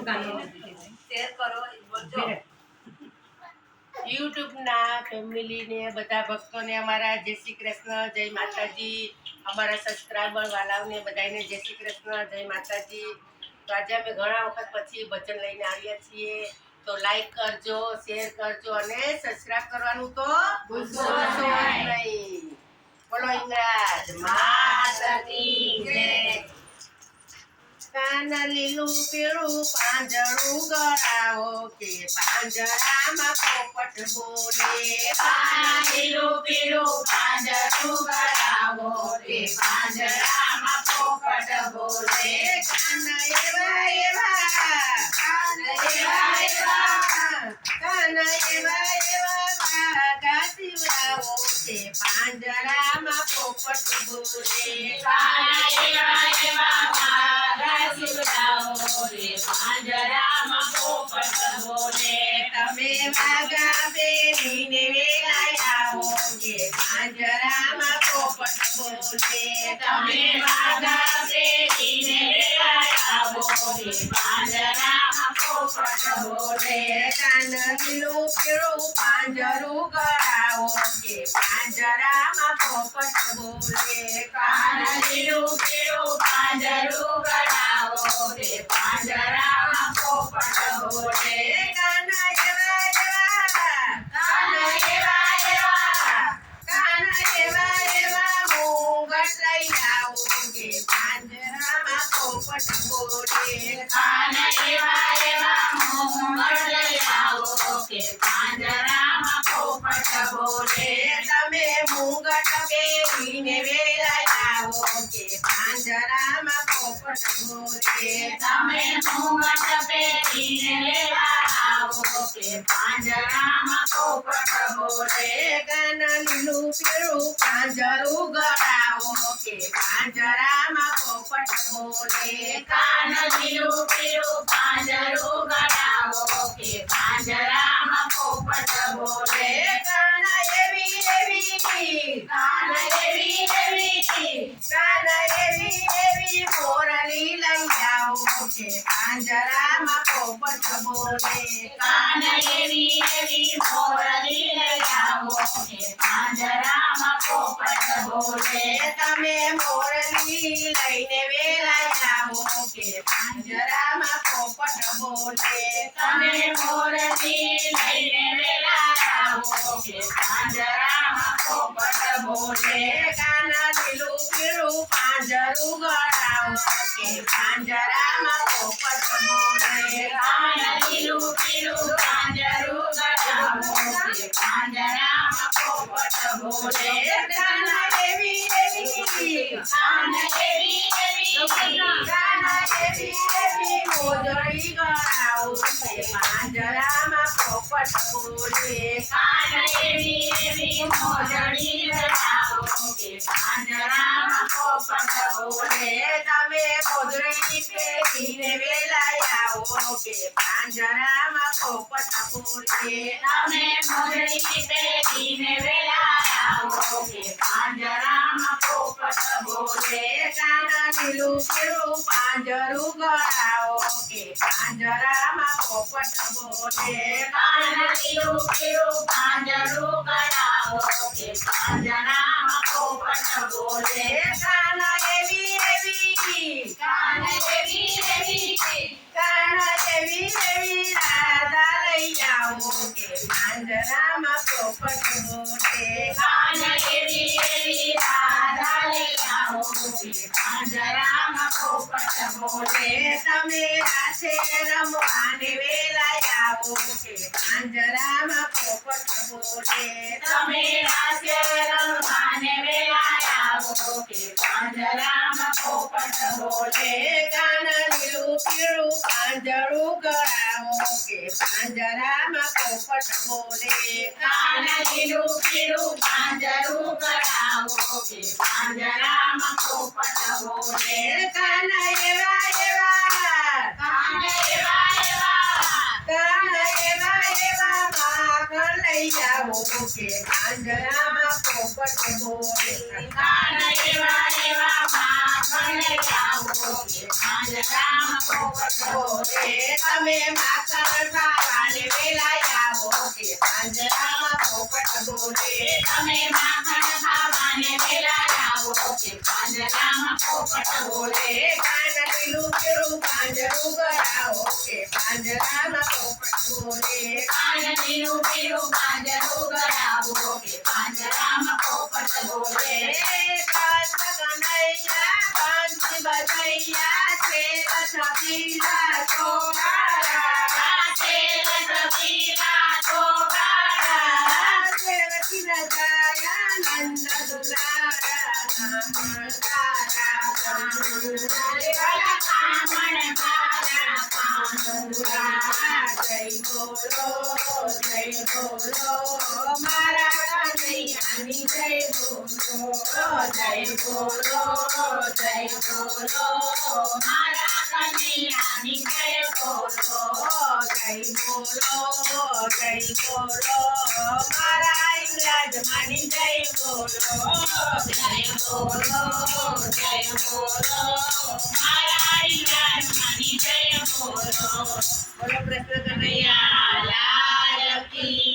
Share કરો બોલજો YouTube ના ફેમિલી ને બધા ભક્તોને અમારા જય શ્રી કૃષ્ણ, જય માતાજી. અમારા સબસ્ક્રાઈબર વાલાઓને બધાને જય શ્રી કૃષ્ણ, જય માતાજી. તો આજે અમે ઘણા વખત પછી ભજન લઈને આવ્યા છીએ, તો લાઈક કરજો, શેર કરજો અને સબસ્ક્રાઇબ કરવાનું તો ભૂલશો નહીં. બોલો ઇંગરાજ માતાજી જય. કાન લીલું પીળું પાંજરું ગળાવો કે પાંજરામાં પોપટ બોલે. કાન લીલું પીળું પાંજરું ગળાવો કે પાંજરામાં પોપટ બોલે. કાન એવા એવા કાન એવા એવા કાન એવા એવા વાઘા શિવડાવો કે પાંજરામાં પોપટ બોલે. કાન એવા એવા વાઘા શિવડાવો રે પાંજરામાં પોપટ બોલે. તમે વાઘા બેરીને વેલાયા હો કે પાંજરામાં પોપટ બોલે. તમે વાઘા બેરીને વેલાયા હો રે પાંજરામાં પોપટ બોલે. કાન લીલું પીળું પાંજરું ગળાવો કે પાંજરામાં પોપટ બોલે. કાન લીલું પીળું પાંજરું ગળાવો રે પાંજરામાં પોપટ બોલે. કાન એવા એવા કાન એવા એવા કાન એવા એવા મુંગટ લઈ આવો કે પાંજરામાં પોપટ બોલે. કાન એવા એવા મોંગળ લઈ આવો કે પાંજરામાં પોપટ બોલે. તમે મુંગટ બેરીને વેલાયા આવો કે પાંજરામાં પોપટ બોલે. તમે મુંગટ પહેરીને લેવા આવો કે પાંજરામાં પોપટ બોલે. કાન લીલું પીળું પાંજરું ગળાવો કે પાંજરામાં પોપટ બોલે. કાન લીલું પીળું પાંજરું ગળાવો કે પાંજરામાં પોપટ બોલે. કાન એવી એવી કાન એવી એવી કાન એવી એવી મોરલી લઈ આવો કે પાંજરામાં પોપટ બોલે. કાન એવી એવી મોરલી લઈ આવો કે પાંજરામાં પોપટ બોલે. તમે મોરલી લઈને વેલાયા આવો કે પાંજરામાં પોપટ બોલે. તમે મોરલી લઈને વેલા આવો કે પાંજરામાં પોપટ બોલે. કાન લીલું પીળું પાંજરું ગળાવો કે પાંજરામાં પોપટ બોલે. કાન લીલું પીળું પાંજરું ગળાવો કે પાંજરામાં પોપટ બોલે. કાન એવી એવી કાન એવી એવી કાન એવી એવી મોજડી ગળાવો કે પાંજરામાં પોપટ બોલે. કાન એવી એવી મોજડી ગળાવો કે પાંજરામાં પોપટ બોલે. તમે મોજડી પહેરીને વેલાયા આવો કે પાંજરામાં પોપટ બોલે. તમે મોજડી પહેરીને વેલા આવો કે પાંજરામાં પોપટ બોલે. કાન લીલું પીળું પાંજરું ગળાવો કે પાંજરામાં પોપટ બોલે. કાન લીલું પીળું પાંજરું ગળાવો કે પાંજરામાં પોપટ બોલે. કાન એવી એવી કાન એવી એવી કાન એવી એવી રાધા લઈ આવો કે પાંજરામાં પોપટ બોલે. કાન એવી એવી રાધા લઈ આવો કે પાંજરામાં પોપટ બોલે. તમે રાસે રમવાને વેલાયા આવો કે પાંજરામાં પોપટ બોલે. તમે રાસે રમવાને વેલા આવો કે પાંજરામાં પોપટ બોલે. કાન લીલું પીળું પાંજરું ગળાવો કે પાંજરામાં પોપટ બોલે. કાન લીલું પીળું પાંજરું ગળાવો કે પાંજરામાં પોપટ બોલે. કાન એવા એવા કાન એવા એવા કાન એવા એવા માખણ લઈ આવો કે પાંજરામાં પોપટ બોલે. કાન એવા એવા માખણ લઈ આવો કે પાંજરામાં પોપટ બોલે તમે માખણ ખાવાને વેલા આવો કે પાંજરામાં પોપટ બોલે તમે માખણ ખાવાને વેલા આવો કે પાંજરામાં પોપટ બોલે કાન લીલું પીળું પાંજરું ગળાવો કે પાંજરામાં પોપટ બોલે કાન લીલું પીળું પાંજરું ગળાવો કે પાંજરામાં પોપટ બોલે કાચ કનૈયા કાંચી બજૈયા છે કથા પીલા ચોગારા કાચે રસપીલા ચોગાડા દેવકી રજાયા નંદ દુલારા કામણકારા વાલા કામણ કારા કાનુડા જય બોલો મારા કનૈયાની જય બોલો જય બોલો મારા કનૈયાની જય બોલો જય બોલો મારા ઇંગ્રજમાની જય બોલો જય બોલો મારા ઈરાની જય બોલો બોલો કૃષ્ણ કનૈયા કનૈયા લાલ કી